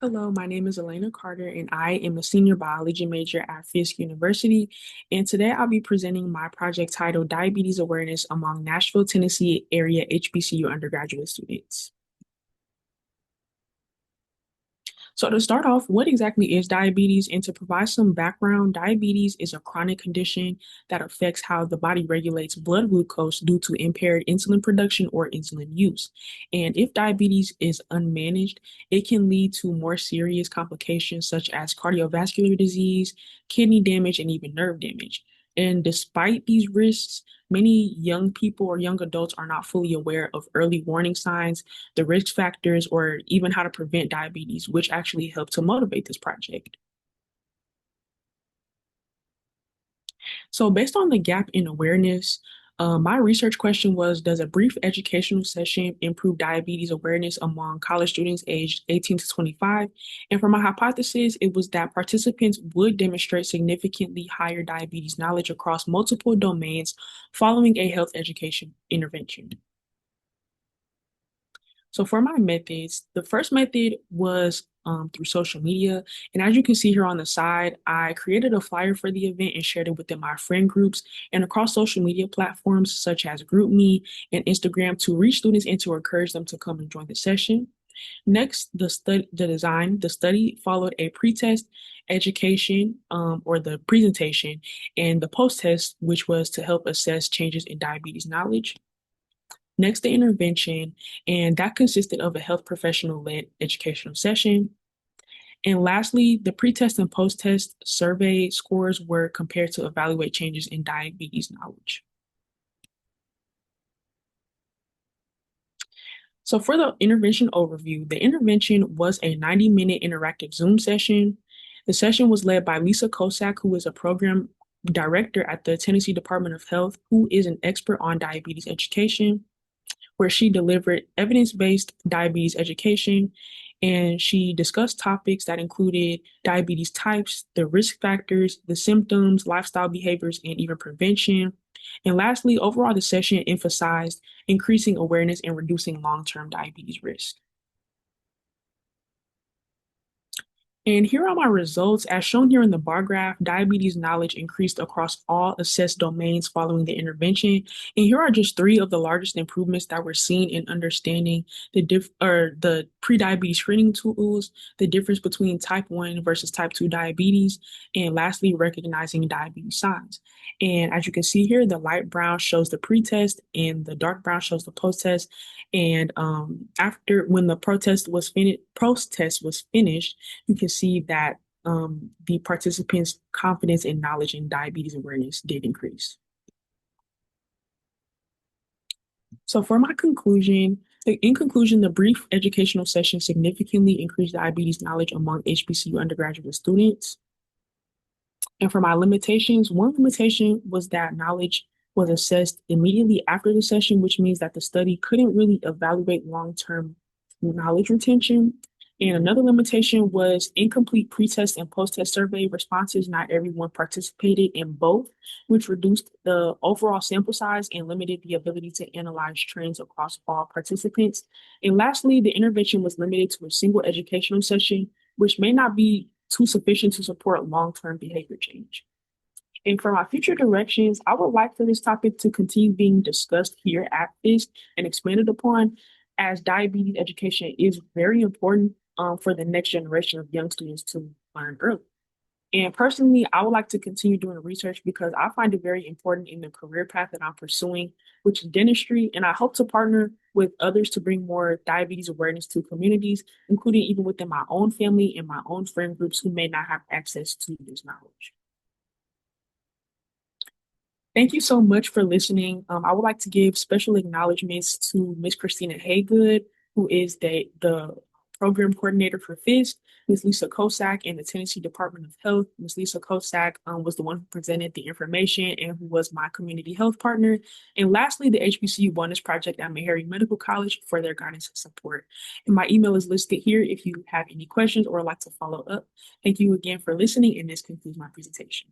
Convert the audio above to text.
Hello, my name is Alaina Carter, and I am a senior biology major at Fisk University. And today I'll be presenting my project titled Diabetes Awareness Among Nashville, Tennessee Area HBCU Undergraduate Students. So to start off, what exactly is diabetes? And to provide some background, diabetes is a chronic condition that affects how the body regulates blood glucose due to impaired insulin production or insulin use. And if diabetes is unmanaged, it can lead to more serious complications such as cardiovascular disease, kidney damage, and even nerve damage. And despite these risks, many young people or young adults are not fully aware of early warning signs, the risk factors, or even how to prevent diabetes, which actually helped to motivate this project. So, based on the gap in awareness, my research question was, does a brief educational session improve diabetes awareness among college students aged 18 to 25? And for my hypothesis, it was that participants would demonstrate significantly higher diabetes knowledge across multiple domains following a health education intervention. So for my methods, the first method was through social media. And as you can see here on the side, I created a flyer for the event and shared it within my friend groups and across social media platforms such as GroupMe and Instagram to reach students and to encourage them to come and join the session. Next, the study followed a pre-test education or the presentation and the post-test, which was to help assess changes in diabetes knowledge. Next, the intervention, and that consisted of a health professional-led educational session. And lastly, the pre-test and post-test survey scores were compared to evaluate changes in diabetes knowledge. So for the intervention overview, the intervention was a 90-minute interactive Zoom session. The session was led by Lisa Kocak, who is a program director at the Tennessee Department of Health, who is an expert on diabetes education, where she delivered evidence-based diabetes education, and she discussed topics that included diabetes types, the risk factors, the symptoms, lifestyle behaviors, and even prevention. And lastly, overall, the session emphasized increasing awareness and reducing long-term diabetes risk. And here are my results. As shown here in the bar graph, diabetes knowledge increased across all assessed domains following the intervention. And here are just three of the largest improvements that were seen in understanding the pre-diabetes screening tools, the difference between type 1 versus type 2 diabetes, and lastly, recognizing diabetes signs. And as you can see here, the light brown shows the pre-test and the dark brown shows the post-test. And after when the post-test was finished, you can see that the participants' confidence and knowledge in diabetes awareness did increase. So for my conclusion, in conclusion, the brief educational session significantly increased diabetes knowledge among HBCU undergraduate students. And for my limitations, one limitation was that knowledge was assessed immediately after the session, which means that the study couldn't really evaluate long-term knowledge retention. And another limitation was incomplete pre-test and post-test survey responses. Not everyone participated in both, which reduced the overall sample size and limited the ability to analyze trends across all participants. And lastly, the intervention was limited to a single educational session, which may not be too sufficient to support long-term behavior change. And for my future directions, I would like for this topic to continue being discussed here at Fisk and expanded upon, as diabetes education is very important for the next generation of young students to learn early. And personally, I would like to continue doing research because I find it very important in the career path that I'm pursuing, which is dentistry. And I hope to partner with others to bring more diabetes awareness to communities, including even within my own family and my own friend groups who may not have access to this knowledge. Thank you so much for listening. I would like to give special acknowledgments to Miss Christina Haygood, who is the program coordinator for Fisk, Ms. Lisa Kocak, and the Tennessee Department of Health. Ms. Lisa Kocak was the one who presented the information and who was my community health partner. And lastly, the HBCU Wellness Project at Meharry Medical College for their guidance and support. And my email is listed here if you have any questions or would like to follow up. Thank you again for listening, and this concludes my presentation.